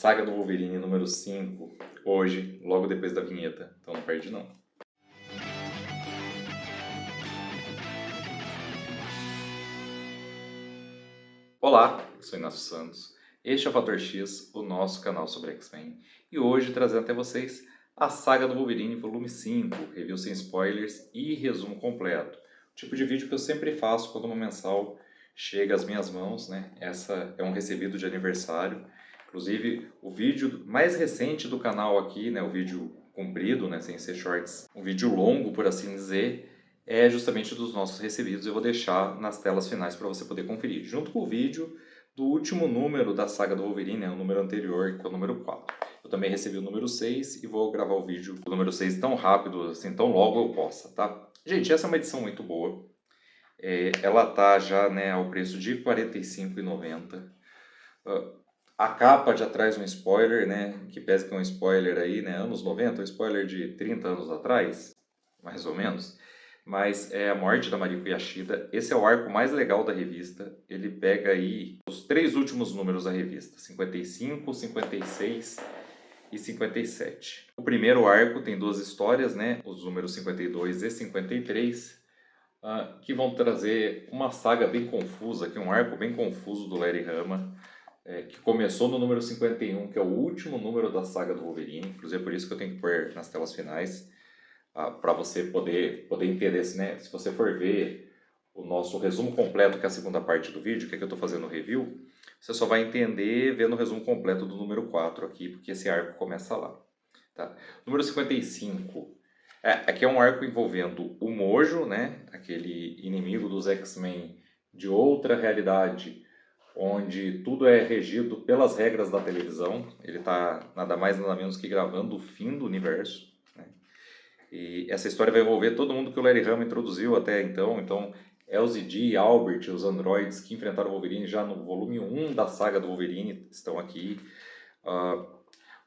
Saga do Wolverine número 5, hoje, logo depois da vinheta, então não perde não. Olá, eu sou Inácio Santos, este é o Fator X, o nosso canal sobre X-Men, e hoje trazendo até vocês a Saga do Wolverine volume 5, review sem spoilers e resumo completo. O tipo de vídeo que eu sempre faço quando uma mensal chega às minhas mãos, né? Essa é um recebido de aniversário. Inclusive, o vídeo mais recente do canal aqui, né, o vídeo comprido, né, sem ser shorts, um vídeo longo, por assim dizer, é justamente dos nossos recebidos. Eu vou deixar nas telas finais para você poder conferir, junto com o vídeo do último número da Saga do Wolverine, né, o número anterior, que é o número 4. Eu também recebi o número 6 e vou gravar o vídeo do número 6 tão rápido, assim, tão logo eu possa, tá? Gente, essa é uma edição muito boa. Ela tá já, né, ao preço de R$ 45,90. A capa já traz um spoiler, né, que pese que é um spoiler aí, né, anos 90, um spoiler de 30 anos atrás, mais ou menos. Mas é a morte da Mariko Yashida. Esse é o arco mais legal da revista. Ele pega aí os 3 últimos números da revista, 55, 56 e 57. O primeiro arco tem 2 histórias, né, os números 52 e 53, que vão trazer uma saga bem confusa, aqui, um arco bem confuso do Larry Hama, que começou no número 51, que é o último número da saga do Wolverine. Inclusive é por isso que eu tenho que pôr nas telas finais, para você poder entender, né? Se você for ver o nosso resumo completo, que é a segunda parte do vídeo, que é que eu estou fazendo o review, você só vai entender vendo o resumo completo do número 4 aqui, porque esse arco começa lá. Tá? Número 55. Aqui é um arco envolvendo o Mojo, né? Aquele inimigo dos X-Men de outra realidade, onde tudo é regido pelas regras da televisão. Ele está nada mais nada menos que gravando o fim do universo, né? E essa história vai envolver todo mundo que o Larry Hama introduziu até então. Então, LZD, Albert, os androides que enfrentaram o Wolverine já no volume 1 da saga do Wolverine estão aqui.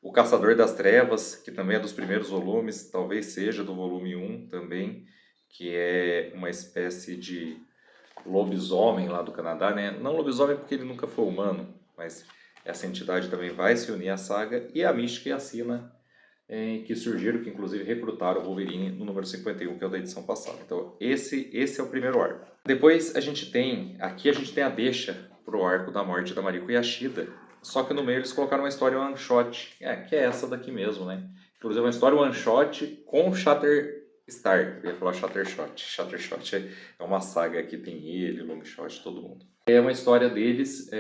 O Caçador das Trevas, que também é dos primeiros volumes, talvez seja do volume 1 também, que é uma espécie de lobisomem lá do Canadá, né? Não lobisomem porque ele nunca foi humano, mas essa entidade também vai se unir à saga. E a Mística e a Sina, que surgiram, que inclusive recrutaram o Wolverine no número 51, que é o da edição passada. Então esse é o primeiro arco. Depois a gente tem a deixa para o arco da morte da Mariko Yashida, só que no meio eles colocaram uma história one shot, que é essa daqui mesmo, né? Inclusive uma história one shot com Shatterstar. Eu ia falar Shattershot. Shattershot é uma saga que tem ele, Longshot, todo mundo. É uma história deles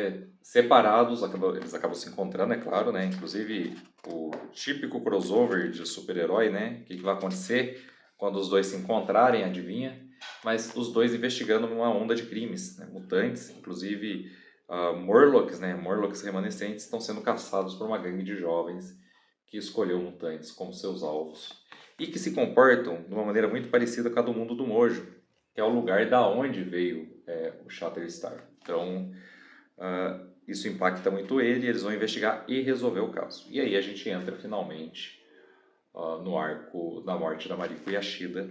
separados, eles acabam se encontrando, é claro, né? Inclusive o típico crossover de super-herói, né? O que vai acontecer quando os dois se encontrarem, adivinha? Mas os dois investigando uma onda de crimes, né? Mutantes, inclusive Morlocks, né? Morlocks remanescentes estão sendo caçados por uma gangue de jovens que escolheu mutantes como seus alvos e que se comportam de uma maneira muito parecida com a do mundo do Mojo, que é o lugar da onde veio o Shatterstar. Então, isso impacta muito ele, eles vão investigar e resolver o caso. E aí a gente entra finalmente no arco da morte da Mariko Yashida,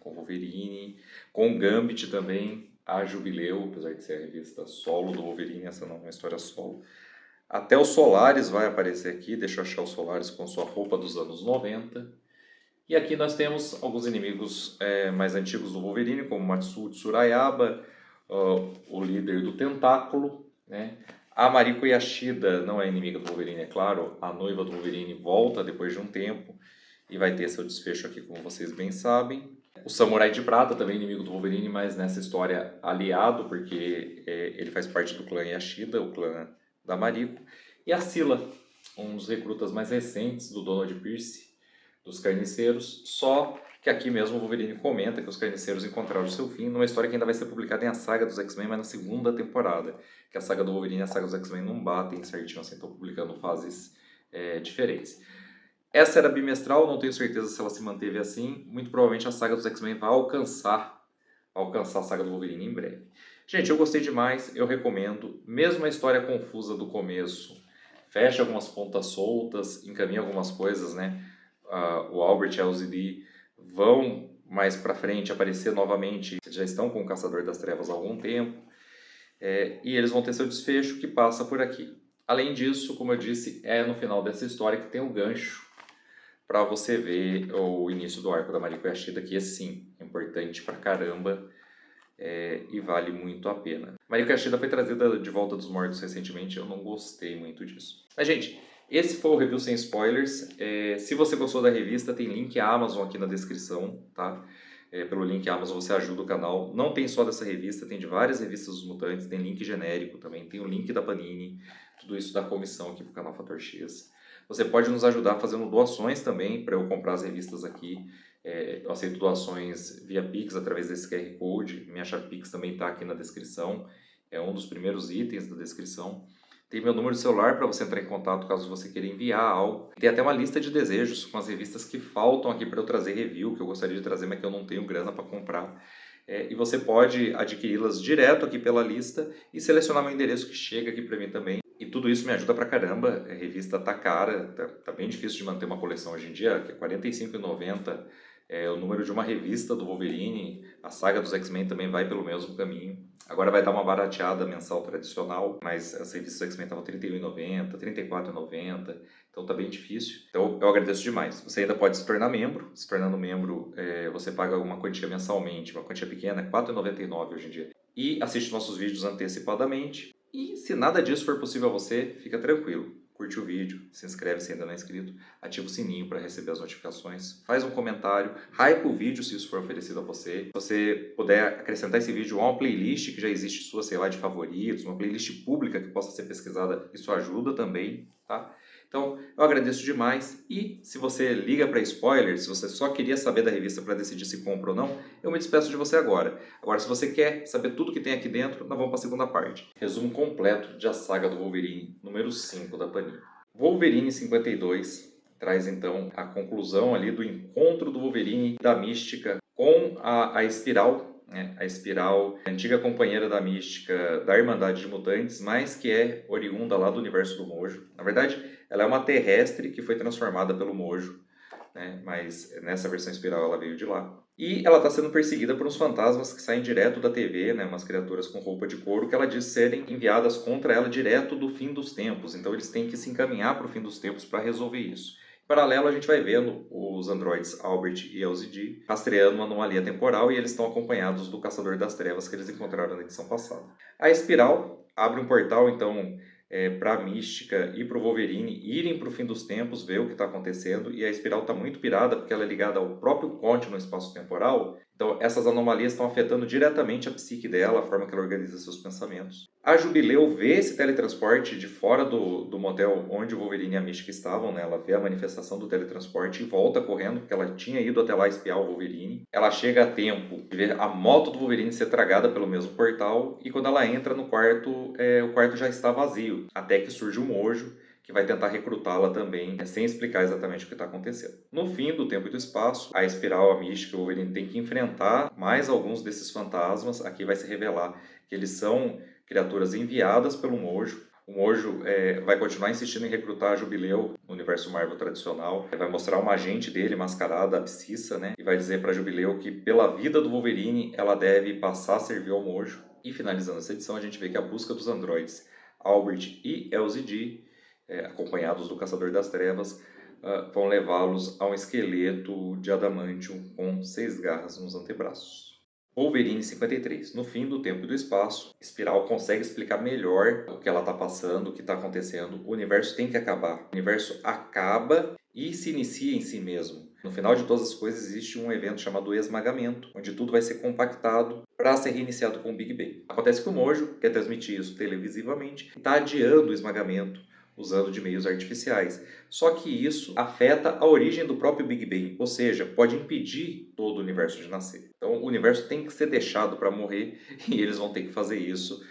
com Wolverine, com Gambit também, a Jubileu, apesar de ser a revista solo do Wolverine, essa não é uma história solo. Até o Solaris vai aparecer aqui, deixa eu achar o Solaris com sua roupa dos anos 90. E aqui nós temos alguns inimigos mais antigos do Wolverine, como Matsuo Tsurayaba, o líder do Tentáculo, né? A Mariko Yashida não é inimiga do Wolverine, é claro. A noiva do Wolverine volta depois de um tempo e vai ter seu desfecho aqui, como vocês bem sabem. O Samurai de Prata também é inimigo do Wolverine, mas nessa história aliado, porque ele faz parte do clã Yashida, o clã da Mariko. E a Scylla, um dos recrutas mais recentes do Donald Pierce, dos Carniceiros, só que aqui mesmo o Wolverine comenta que os Carniceiros encontraram o seu fim numa história que ainda vai ser publicada em A Saga dos X-Men, mas na segunda temporada, que a Saga do Wolverine e a Saga dos X-Men não batem certinho, assim, estão publicando fases diferentes. Essa era bimestral, não tenho certeza se ela se manteve assim, muito provavelmente a Saga dos X-Men vai alcançar a Saga do Wolverine em breve. Gente, eu gostei demais, eu recomendo, mesmo a história confusa do começo, fecha algumas pontas soltas, encaminha algumas coisas, né? O Albert e a LZD vão mais para frente aparecer novamente, já estão com o Caçador das Trevas há algum tempo, e eles vão ter seu desfecho que passa por aqui. Além disso, como eu disse, é no final dessa história que tem o gancho para você ver o início do arco da Mariko Yashida, que esse sim, é importante pra caramba e vale muito a pena. Mariko Yashida foi trazida de volta dos mortos recentemente, eu não gostei muito disso. Mas, gente, esse foi o review sem spoilers. Se você gostou da revista, tem link à Amazon aqui na descrição, tá? Pelo link Amazon você ajuda o canal. Não tem só dessa revista, tem de várias revistas dos Mutantes, tem link genérico também, tem o link da Panini, tudo isso da comissão aqui pro canal Fator X. Você pode nos ajudar fazendo doações também para eu comprar as revistas aqui. Eu aceito doações via Pix através desse QR Code. Minha chave Pix também está aqui na descrição. É um dos primeiros itens da descrição. Tem meu número de celular para você entrar em contato caso você queira enviar algo. Tem até uma lista de desejos com as revistas que faltam aqui para eu trazer review, que eu gostaria de trazer, mas que eu não tenho grana para comprar. E você pode adquiri-las direto aqui pela lista e selecionar meu endereço que chega aqui para mim também. E tudo isso me ajuda pra caramba. A revista tá cara, tá bem difícil de manter uma coleção hoje em dia, que é R$ 45,90. O número de uma revista do Wolverine, a saga dos X-Men também vai pelo mesmo caminho. Agora vai dar uma barateada mensal tradicional, mas as revistas do X-Men estavam R$ 31,90, R$ 34,90, então tá bem difícil. Então eu agradeço demais. Você ainda pode se tornar membro. Se tornando membro, você paga uma quantia mensalmente, uma quantia pequena, R$ 4,99 hoje em dia. E assiste nossos vídeos antecipadamente. E se nada disso for possível a você, fica tranquilo. Curte o vídeo, se inscreve se ainda não é inscrito, ativa o sininho para receber as notificações, faz um comentário, hype o vídeo se isso for oferecido a você. Se você puder acrescentar esse vídeo a uma playlist que já existe sua, sei lá, de favoritos, uma playlist pública que possa ser pesquisada, isso ajuda também, tá? Então, eu agradeço demais e se você liga para spoilers, se você só queria saber da revista para decidir se compra ou não, eu me despeço de você agora. Agora, se você quer saber tudo que tem aqui dentro, nós vamos para a segunda parte. Resumo completo de A Saga do Wolverine, número 5 da Panini. Wolverine 52 traz então a conclusão ali do encontro do Wolverine da Mística com a Espiral, né? A Espiral, antiga companheira da Mística da Irmandade de Mutantes, mas que é oriunda lá do universo do Mojo. Na verdade, ela é uma terrestre que foi transformada pelo Mojo, né? Mas nessa versão Espiral ela veio de lá. E ela está sendo perseguida por uns fantasmas que saem direto da TV, né? Umas criaturas com roupa de couro que ela diz serem enviadas contra ela direto do fim dos tempos. Então eles têm que se encaminhar para o fim dos tempos para resolver isso. Em paralelo, a gente vai vendo os androides Albert e LZD rastreando uma anomalia temporal e eles estão acompanhados do Caçador das Trevas que eles encontraram na edição passada. A Espiral abre um portal, então, para a Mística e para o Wolverine irem para o fim dos tempos, ver o que está acontecendo, e a Espiral está muito pirada porque ela é ligada ao próprio Conte no espaço-temporal, então essas anomalias estão afetando diretamente a psique dela, a forma que ela organiza seus pensamentos. A Jubileu vê esse teletransporte de fora do motel onde o Wolverine e a Mística estavam, né? Ela vê a manifestação do teletransporte e volta correndo, porque ela tinha ido até lá espiar o Wolverine. Ela chega a tempo de ver a moto do Wolverine ser tragada pelo mesmo portal, e quando ela entra no quarto, o quarto já está vazio, até que surge o Mojo, que vai tentar recrutá-la também, sem explicar exatamente o que está acontecendo. No fim do tempo e do espaço, a Espiral, a Mística e o Wolverine têm que enfrentar mais alguns desses fantasmas. Aqui vai se revelar que eles são criaturas enviadas pelo Mojo. O Mojo vai continuar insistindo em recrutar a Jubileu no universo Marvel tradicional. Vai mostrar uma agente dele mascarada, a Abscissa, né? E vai dizer para a Jubileu que pela vida do Wolverine ela deve passar a servir ao Mojo. E finalizando essa edição, a gente vê que a busca dos androides Albert e LZD, acompanhados do Caçador das Trevas, vão levá-los a um esqueleto de adamantium com 6 garras nos antebraços. Wolverine 53. No fim do tempo e do espaço, Espiral consegue explicar melhor o que ela está passando, o que está acontecendo. O universo tem que acabar. O universo acaba e se inicia em si mesmo. No final de todas as coisas existe um evento chamado esmagamento, onde tudo vai ser compactado para ser reiniciado com o Big Bang. Acontece que o Mojo quer transmitir isso televisivamente e está adiando o esmagamento, usando de meios artificiais. Só que isso afeta a origem do próprio Big Bang, ou seja, pode impedir todo o universo de nascer. Então o universo tem que ser deixado para morrer e eles vão ter que fazer isso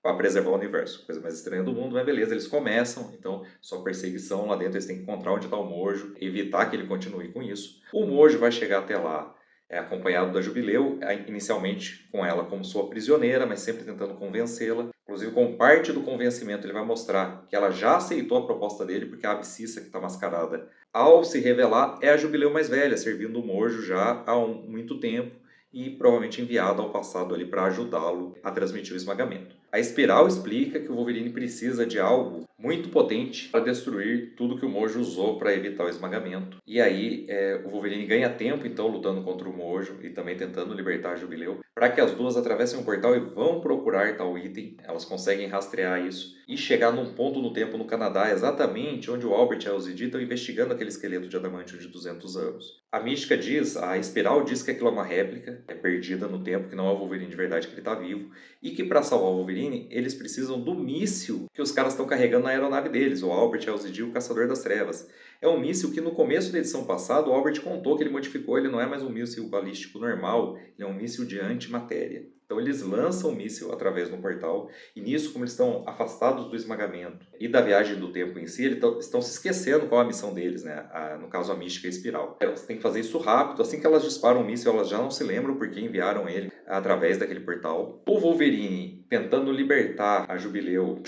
para preservar o universo. Coisa mais estranha do mundo, mas beleza, eles começam, então sua perseguição lá dentro, eles têm que encontrar onde está o Mojo, evitar que ele continue com isso. O Mojo vai chegar até lá, acompanhado da Jubileu, inicialmente com ela como sua prisioneira, mas sempre tentando convencê-la. Inclusive, com parte do convencimento, ele vai mostrar que ela já aceitou a proposta dele, porque a Abscissa, que está mascarada, ao se revelar, é a Jubileu mais velha, servindo o Mojo já há muito tempo e provavelmente enviada ao passado ali para ajudá-lo a transmitir o esmagamento. A espiral explica que o Wolverine precisa de algo muito potente para destruir tudo que o Mojo usou para evitar o esmagamento. E aí o Wolverine ganha tempo então lutando contra o Mojo e também tentando libertar a Jubileu, para que as duas atravessem um portal e vão procurar tal item. Elas conseguem rastrear isso e chegar num ponto no tempo no Canadá, exatamente onde o Albert e a Elzidi estão investigando aquele esqueleto de adamantium de 200 anos. A mística diz, a espiral diz que aquilo é uma réplica, é perdida no tempo, que não é o Wolverine de verdade, que ele está vivo, e que para salvar o Wolverine, eles precisam do míssil que os caras estão carregando na aeronave deles, o Albert, a Elzidi, o Caçador das Trevas. É um míssil que no começo da edição passada o Albert contou que ele modificou, ele não é mais um míssil balístico normal, ele é um míssil de antimatéria. Então eles lançam o míssil através do portal, e nisso, como eles estão afastados do esmagamento e da viagem do tempo em si, eles estão se esquecendo qual é a missão deles, né? No caso, a mística e a espiral. Elas têm que fazer isso rápido, assim que elas disparam o míssil, elas já não se lembram porque enviaram ele através daquele portal. O Wolverine, tentando libertar a Jubileu,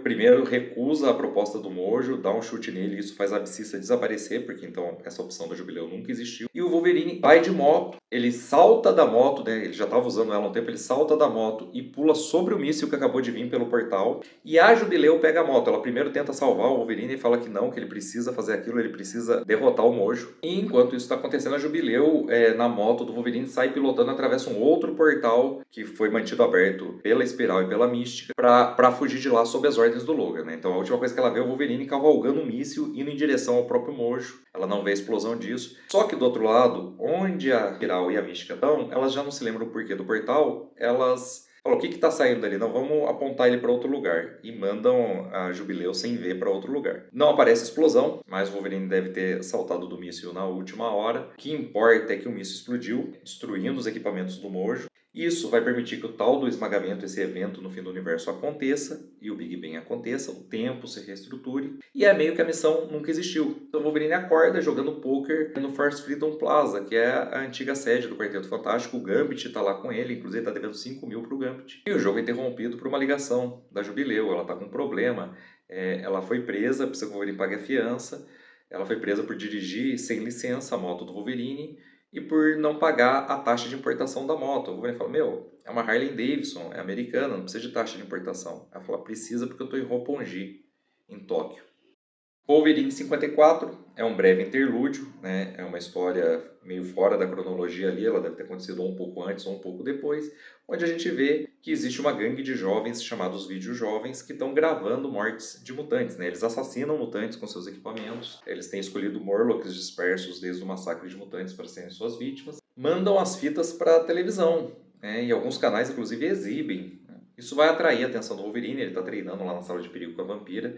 primeiro recusa a proposta do Mojo, dá um chute nele, e isso faz a abscissa desaparecer, porque então essa opção da Jubileu nunca existiu. E o Wolverine vai de moto, ele salta da moto, né? Ele já estava usando ela há um tempo, ele salta da moto e pula sobre o míssil que acabou de vir pelo portal. E a Jubileu pega a moto. Ela primeiro tenta salvar o Wolverine e fala que não, que ele precisa fazer aquilo, ele precisa derrotar o Mojo. E enquanto isso está acontecendo, a Jubileu, na moto do Wolverine, sai pilotando, atravessa um outro portal que foi mantido aberto pela espiral e pela mística para fugir de lá sob as ordens do Logan, né? Então a última coisa que ela vê é o Wolverine cavalgando um míssil indo em direção ao próprio Mojo. Ela não vê a explosão disso. Só que do outro lado, onde a espiral e a mística estão, elas já não se lembram o porquê do portal, elas falam, o que está saindo dali? Não, vamos apontar ele para outro lugar. E mandam a Jubileu sem ver para outro lugar. Não aparece explosão, mas o Wolverine deve ter saltado do míssil na última hora. O que importa é que o míssil explodiu, destruindo os equipamentos do Mojo. Isso vai permitir que o tal do esmagamento, esse evento no fim do universo, aconteça, e o Big Bang aconteça, o tempo se reestruture, e é meio que a missão nunca existiu. Então o Wolverine acorda jogando poker no Force Freedom Plaza, que é a antiga sede do Quarteto Fantástico. O Gambit está lá com ele, inclusive está devendo 5 mil para o Gambit. E o jogo é interrompido por uma ligação da Jubileu, ela está com um problema, ela foi presa, precisa que o Wolverine pague a fiança, ela foi presa por dirigir sem licença a moto do Wolverine, e por não pagar a taxa de importação da moto. O Wolverine fala, meu, é uma Harley Davidson, é americana, não precisa de taxa de importação. Ela fala, precisa porque eu estou em Roppongi, em Tóquio. Wolverine 54 é um breve interlúdio, né? É uma história meio fora da cronologia ali, ela deve ter acontecido um pouco antes ou um pouco depois, onde a gente vê que existe uma gangue de jovens chamados Videojovens que estão gravando mortes de mutantes, né? Eles assassinam mutantes com seus equipamentos, eles têm escolhido Morlocks dispersos desde o massacre de mutantes para serem suas vítimas, mandam as fitas para a televisão, né? E alguns canais inclusive exibem. Isso vai atrair a atenção do Wolverine, ele está treinando lá na sala de perigo com a vampira,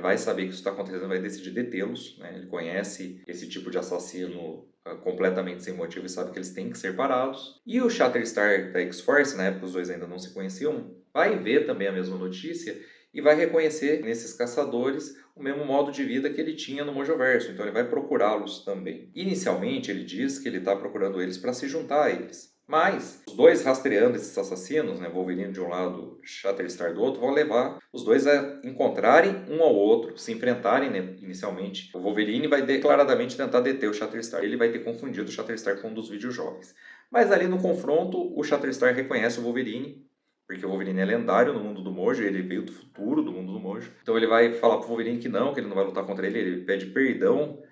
vai saber que isso está acontecendo, vai decidir detê-los, né? Ele conhece esse tipo de assassino completamente sem motivo e sabe que eles têm que ser parados. E o Shatterstar da X-Force, na época os dois ainda não se conheciam, vai ver também a mesma notícia e vai reconhecer nesses caçadores o mesmo modo de vida que ele tinha no Mojoverso, então ele vai procurá-los também. Inicialmente ele diz que ele está procurando eles para se juntar a eles. Mas os dois rastreando esses assassinos, né, Wolverine de um lado, Shatterstar do outro, vão levar os dois a encontrarem um ao outro, se enfrentarem, né, inicialmente. O Wolverine vai declaradamente tentar deter o Shatterstar. Ele vai ter confundido o Shatterstar com um dos Videojovens. Mas ali no confronto, o Shatterstar reconhece o Wolverine, porque o Wolverine é lendário no mundo do Mojo, ele veio do futuro do mundo do Mojo. Então ele vai falar pro Wolverine que ele não vai lutar contra ele, ele pede perdão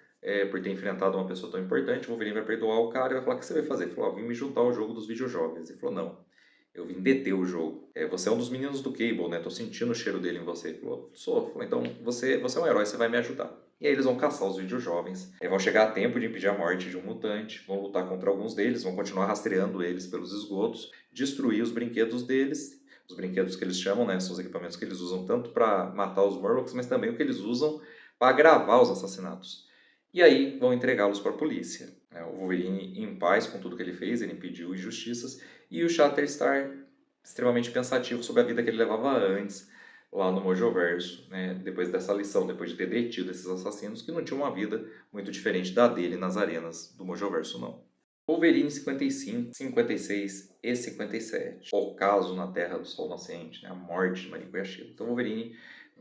por ter enfrentado uma pessoa tão importante. O Wolverine vai perdoar o cara e vai falar, o que você vai fazer? Ele falou, vim me juntar ao jogo dos Videojovens. Ele falou, não, eu vim deter o jogo. Você é um dos meninos do Cable, né? Tô sentindo o cheiro dele em você. Ele falou, sou. Ele falou, então você é um herói, você vai me ajudar. E aí eles vão caçar os Videojovens, vão chegar a tempo de impedir a morte de um mutante, vão lutar contra alguns deles, vão continuar rastreando eles pelos esgotos, destruir os brinquedos deles, os brinquedos que eles chamam, né? São os equipamentos que eles usam tanto para matar os Morlocks, mas também o que eles usam para gravar os assassinatos. E aí vão entregá-los para a polícia. O Wolverine em paz com tudo que ele fez, ele impediu injustiças, e o Shatterstar extremamente pensativo sobre a vida que ele levava antes, lá no Mojoverso, né? Depois dessa lição, depois de ter detido esses assassinos que não tinham uma vida muito diferente da dele nas arenas do Mojoverso, não. Wolverine 55, 56 e 57. O caso na Terra do Sol Nascente, né? A morte de Mariko Yashida. Então Wolverine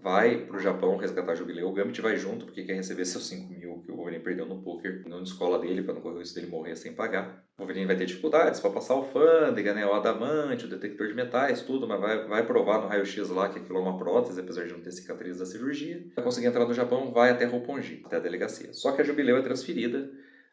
vai pro Japão resgatar a Jubileu. O Gambit vai junto porque quer receber seus 5 mil que o Wolverine perdeu no poker, não na escola dele, para não correr o risco dele morrer sem pagar. O Wolverine vai ter dificuldades para passar a alfândega, né, o adamante, o detector de metais, tudo, mas vai provar no raio-x lá que aquilo é uma prótese, apesar de não ter cicatriz da cirurgia. Vai conseguir entrar no Japão, vai até Roppongi, até a delegacia. Só que a Jubileu é transferida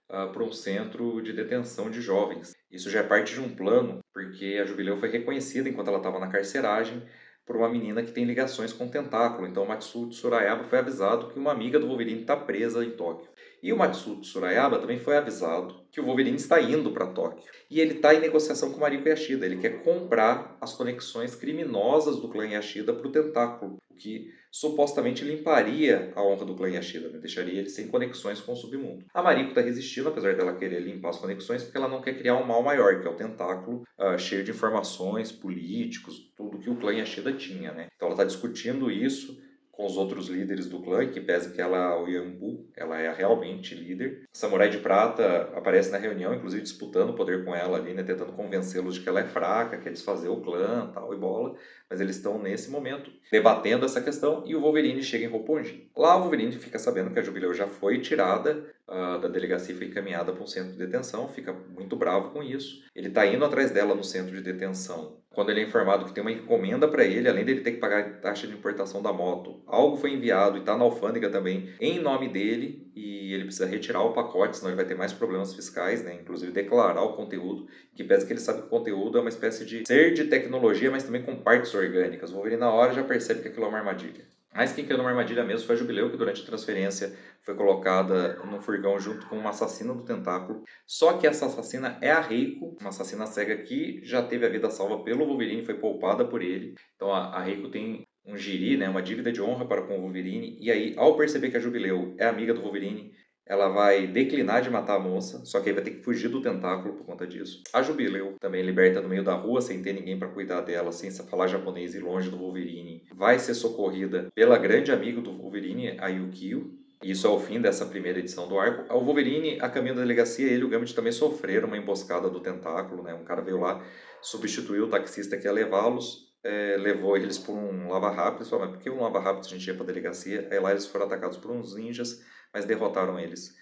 para um centro de detenção de jovens. Isso já é parte de um plano, porque a Jubileu foi reconhecida enquanto ela estava na carceragem por uma menina que tem ligações com o Tentáculo. Então o Matsuo Tsurayaba foi avisado que uma amiga do Wolverine está presa em Tóquio. E o Matsuo Tsurayaba também foi avisado que o Wolverine está indo para Tóquio. E ele está em negociação com o Mariko Yashida. Ele quer comprar as conexões criminosas do clã Yashida para o Tentáculo, o que supostamente limparia a honra do clã Yashida, né? Deixaria ele sem conexões com o submundo. A Mariko está resistindo, apesar dela querer limpar as conexões, porque ela não quer criar um mal maior, que é o Tentáculo, cheio de informações, políticos, tudo que o clã Yashida tinha, né? Então ela está discutindo isso com os outros líderes do clã, que pese que ela é o Yambu, ela é realmente líder. O Samurai de Prata aparece na reunião, inclusive disputando o poder com ela ali, né, tentando convencê-los de que ela é fraca, quer desfazer o clã, tal e bola. Mas eles estão nesse momento debatendo essa questão e o Wolverine chega em Roppongi. Lá o Wolverine fica sabendo que a Jubileu já foi tirada da delegacia e foi encaminhada para um centro de detenção, fica muito bravo com isso. Ele está indo atrás dela no centro de detenção. Quando ele é informado que tem uma encomenda para ele, além dele ter que pagar a taxa de importação da moto, algo foi enviado e está na alfândega também em nome dele e ele precisa retirar o pacote, senão ele vai ter mais problemas fiscais, né? Inclusive declarar o conteúdo, que pese que ele sabe que o conteúdo é uma espécie de ser de tecnologia, mas também com partes orgânicas. O Wolverine na hora já percebe que aquilo é uma armadilha. Mas quem criou uma armadilha mesmo foi a Jubileu, que durante a transferência foi colocada no furgão junto com uma assassina do Tentáculo. Só que essa assassina é a Reiko, uma assassina cega que já teve a vida salva pelo Wolverine, foi poupada por ele. Então a Reiko tem um giri, né, uma dívida de honra para com o Wolverine. E aí, ao perceber que a Jubileu é amiga do Wolverine, ela vai declinar de matar a moça, só que aí vai ter que fugir do Tentáculo por conta disso. A Jubileu, também liberta no meio da rua, sem ter ninguém para cuidar dela, sem falar japonês e longe do Wolverine, vai ser socorrida pela grande amiga do Wolverine, a Yukio. E isso é o fim dessa primeira edição do arco. O Wolverine, a caminho da delegacia, ele e o Gambit também sofreram uma emboscada do Tentáculo, né? Um cara veio lá, substituiu o taxista que ia levá-los, levou eles por um lava-rápido. Falou, mas por que um lava-rápido se a gente ia para a delegacia? Aí lá eles foram atacados por uns ninjas, mas derrotaram eles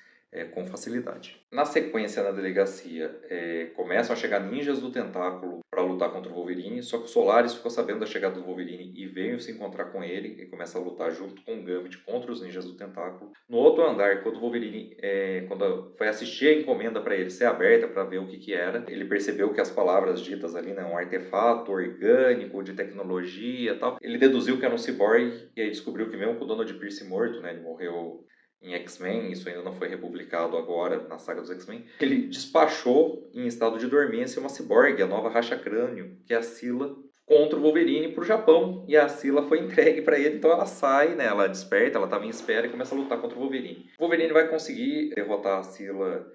com facilidade. Na sequência, na delegacia, começam a chegar ninjas do Tentáculo para lutar contra o Wolverine, só que o Solaris ficou sabendo da chegada do Wolverine e veio se encontrar com ele e começa a lutar junto com o Gambit contra os ninjas do Tentáculo. No outro andar, quando o Wolverine quando foi assistir a encomenda para ele ser aberta para ver o que era, ele percebeu que as palavras ditas ali, né, um artefato orgânico de tecnologia e tal, ele deduziu que era um ciborgue e aí descobriu que mesmo com o Donald Pierce morto, né, ele morreu em X-Men, isso ainda não foi republicado agora na saga dos X-Men, ele despachou em estado de dormência uma ciborgue, a nova Racha Crânio, que é a Scylla, contra o Wolverine para o Japão. E a Scylla foi entregue para ele, então ela sai, né, ela desperta, ela estava em espera e começa a lutar contra o Wolverine. O Wolverine vai conseguir derrotar a Scylla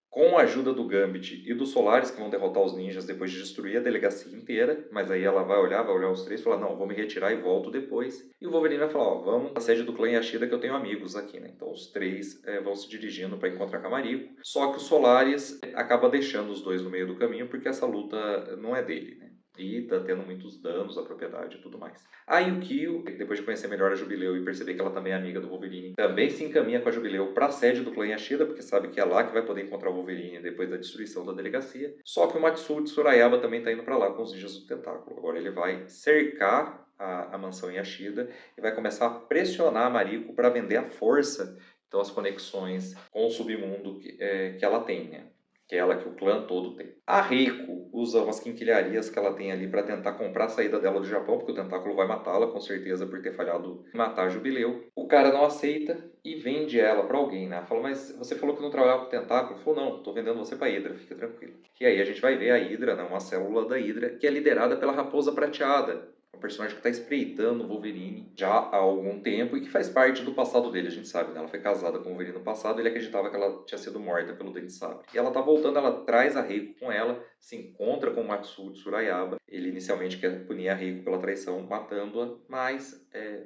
com a ajuda do Gambit e do Solaris, que vão derrotar os ninjas depois de destruir a delegacia inteira, mas aí ela vai olhar os três e falar, não, vou me retirar e volto depois. E o Wolverine vai falar, ó, vamos à sede do clã Yashida que eu tenho amigos aqui, né? Então os três vão se dirigindo para encontrar com a Mariko, só que o Solaris acaba deixando os dois no meio do caminho porque essa luta não é dele, né? E tá tendo muitos danos à propriedade e tudo mais. A Yukio, depois de conhecer melhor a Jubileu e perceber que ela também é amiga do Wolverine, também se encaminha com a Jubileu para a sede do clã Yashida, porque sabe que é lá que vai poder encontrar o Wolverine depois da destruição da delegacia. Só que o Matsuo Tsurayaba também está indo para lá com os ninjas do Tentáculo. Agora ele vai cercar a mansão Yashida e vai começar a pressionar a Mariko para vender à força então as conexões com o submundo que ela tem, né? Que é ela que o clã todo tem. A Reiko usa umas quinquilharias que ela tem ali para tentar comprar a saída dela do Japão, porque o Tentáculo vai matá-la, com certeza, por ter falhado em matar a Jubileu. O cara não aceita e vende ela para alguém, né? Fala, mas você falou que não trabalhava com o Tentáculo? Falou, não, tô vendendo você para Hydra, fica tranquilo. E aí a gente vai ver a Hydra, né, uma célula da Hydra, que é liderada pela Raposa Prateada, um personagem que está espreitando o Wolverine já há algum tempo e que faz parte do passado dele, a gente sabe, né? Ela foi casada com o Wolverine no passado e ele acreditava que ela tinha sido morta pelo Dente Sabre. E ela tá voltando, ela traz a Reiko com ela, se encontra com o Matsuo Tsurayaba. Ele inicialmente quer punir a Reiko pela traição, matando-a, mas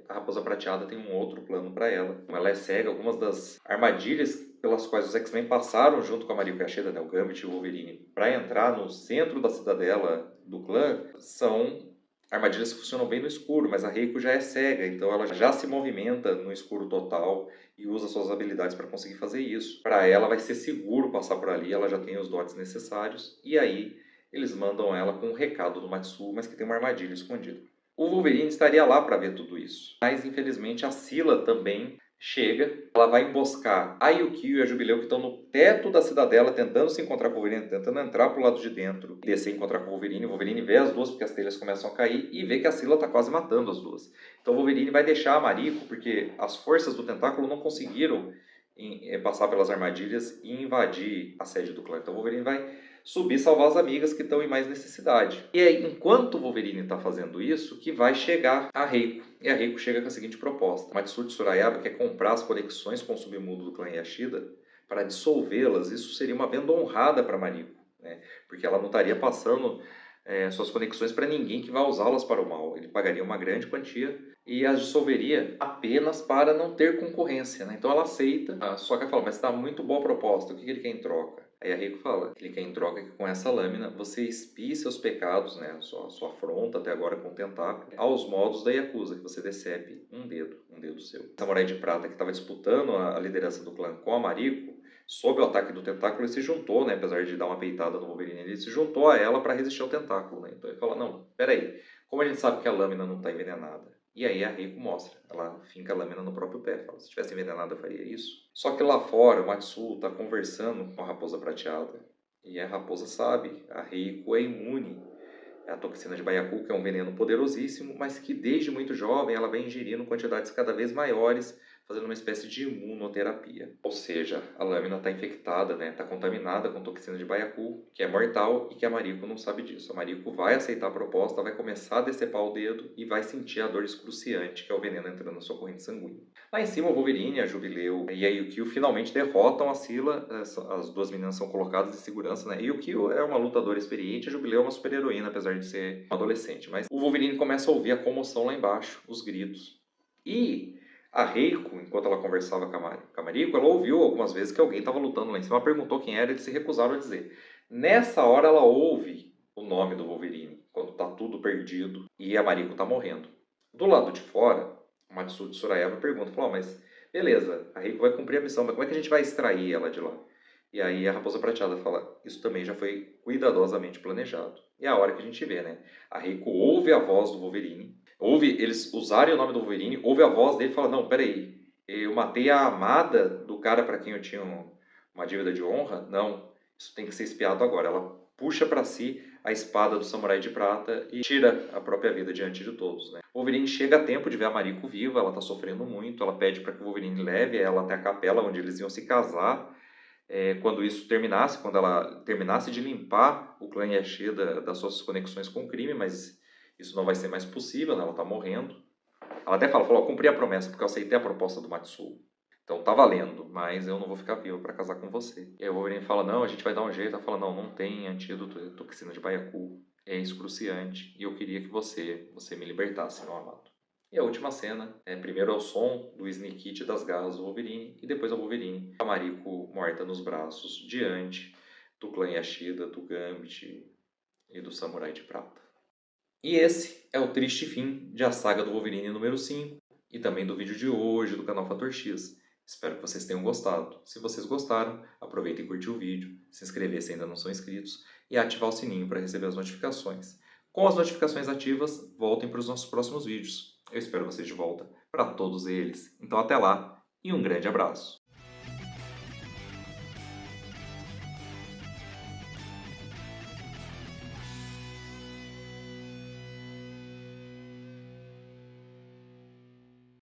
a Raposa Prateada tem um outro plano para ela. Como ela é cega, algumas das armadilhas pelas quais os X-Men passaram junto com a Mariko Yashida, né, o Gambit e o Wolverine, para entrar no centro da cidadela do clã, são armadilhas funcionam bem no escuro, mas a Reiko já é cega, então ela já se movimenta no escuro total e usa suas habilidades para conseguir fazer isso. Para ela vai ser seguro passar por ali, ela já tem os dotes necessários, e aí eles mandam ela com um recado do Matsuo, mas que tem uma armadilha escondida. O Wolverine estaria lá para ver tudo isso, mas infelizmente a Scylla também chega, ela vai emboscar a Yukio e a Jubileu, que estão no teto da cidadela tentando se encontrar com o Wolverine, tentando entrar pro lado de dentro e descer e encontrar com o Wolverine. O Wolverine vê as duas porque as telhas começam a cair e vê que a Scylla está quase matando as duas. Então o Wolverine vai deixar a Mariko porque as forças do tentáculo não conseguiram passar pelas armadilhas e invadir a sede do clã. Então o Wolverine vai subir e salvar as amigas que estão em mais necessidade. E aí, enquanto o Wolverine está fazendo isso, que vai chegar a Reiko. E a Reiko chega com a seguinte proposta. Matsuo Tsurayaba quer comprar as conexões com o submundo do clã Yashida para dissolvê-las. Isso seria uma venda honrada para Mariko, né? Porque ela não estaria passando suas conexões para ninguém que vai usá-las para o mal. Ele pagaria uma grande quantia e as dissolveria apenas para não ter concorrência, né? Então ela aceita, só que ela fala, mas está muito boa a proposta, o que ele quer em troca? Aí a Reiko fala que ele quer em troca que com essa lâmina você expie seus pecados, né, sua afronta até agora com o tentáculo, aos modos da Yakuza, que você decepe um dedo seu. O samurai de prata que estava disputando a liderança do clã com a Mariko, sob o ataque do tentáculo, ele se juntou, né, apesar de dar uma peitada no Wolverine, ele se juntou a ela para resistir ao tentáculo, né? Então ele fala, não, peraí, como a gente sabe que a lâmina não está envenenada? E aí a Reiko mostra, ela finca a lâmina no próprio pé, fala, se tivesse envenenado eu faria isso. Só que lá fora o Matsuo está conversando com a raposa prateada, e a raposa sabe, a Reiko é imune à toxina de Baiacu, que é um veneno poderosíssimo, mas que desde muito jovem ela vem ingerindo quantidades cada vez maiores, fazendo uma espécie de imunoterapia. Ou seja, a lâmina está infectada, né? Está contaminada com toxina de Baiacu, que é mortal e que a Mariko não sabe disso. A Mariko vai aceitar a proposta, vai começar a decepar o dedo e vai sentir a dor excruciante, que é o veneno entrando na sua corrente sanguínea. Lá em cima, o Wolverine, a Jubileu e a Yukio finalmente derrotam a Scylla. As duas meninas são colocadas em segurança, né? A Yukio é uma lutadora experiente, a Jubileu é uma super-heroína, apesar de ser uma adolescente. Mas o Wolverine começa a ouvir a comoção lá embaixo, os gritos. E a Reiko, enquanto ela conversava com a Mariko, ela ouviu algumas vezes que alguém estava lutando lá em cima. Ela perguntou quem era, eles se recusaram a dizer. Nessa hora ela ouve o nome do Wolverine, quando está tudo perdido e a Mariko está morrendo. Do lado de fora, o Matsuo Tsurayaba pergunta, falou, mas beleza, a Reiko vai cumprir a missão, mas como é que a gente vai extrair ela de lá? E aí a Raposa Prateada fala, isso também já foi cuidadosamente planejado. E é a hora que a gente vê, né? A Reiko ouve a voz do Wolverine, ouve eles usarem o nome do Wolverine, ouve a voz dele e fala, não, peraí, eu matei a amada do cara para quem eu tinha uma dívida de honra? Não, isso tem que ser espiado agora. Ela puxa para si a espada do samurai de prata e tira a própria vida diante de todos, né? O Wolverine chega a tempo de ver a Mariko viva, ela está sofrendo muito, ela pede para que o Wolverine leve ela até a capela onde eles iam se casar. Quando isso terminasse, quando ela terminasse de limpar o clã Yashida das suas conexões com o crime, mas isso não vai ser mais possível, né? Ela está morrendo. Ela até falou, cumpri a promessa, porque eu aceitei a proposta do Matsuo. Então tá valendo, mas eu não vou ficar vivo para casar com você. E aí o Wolverine fala, não, a gente vai dar um jeito. Ela fala, não, não tem antídoto de toxina de Baiacu. É excruciante e eu queria que você me libertasse, meu amado. E a última cena, primeiro é o som do sneak hit das garras do Wolverine e depois é o Wolverine, a Mariko morta nos braços, diante do clã Yashida, do Gambit e do Samurai de Prata. E esse é o triste fim de A Saga do Wolverine número 5 e também do vídeo de hoje do canal Fator X. Espero que vocês tenham gostado. Se vocês gostaram, aproveitem e curtir o vídeo, se inscrever se ainda não são inscritos e ativar o sininho para receber as notificações. Com as notificações ativas, voltem para os nossos próximos vídeos. Eu espero vocês de volta para todos eles. Então até lá e um grande abraço.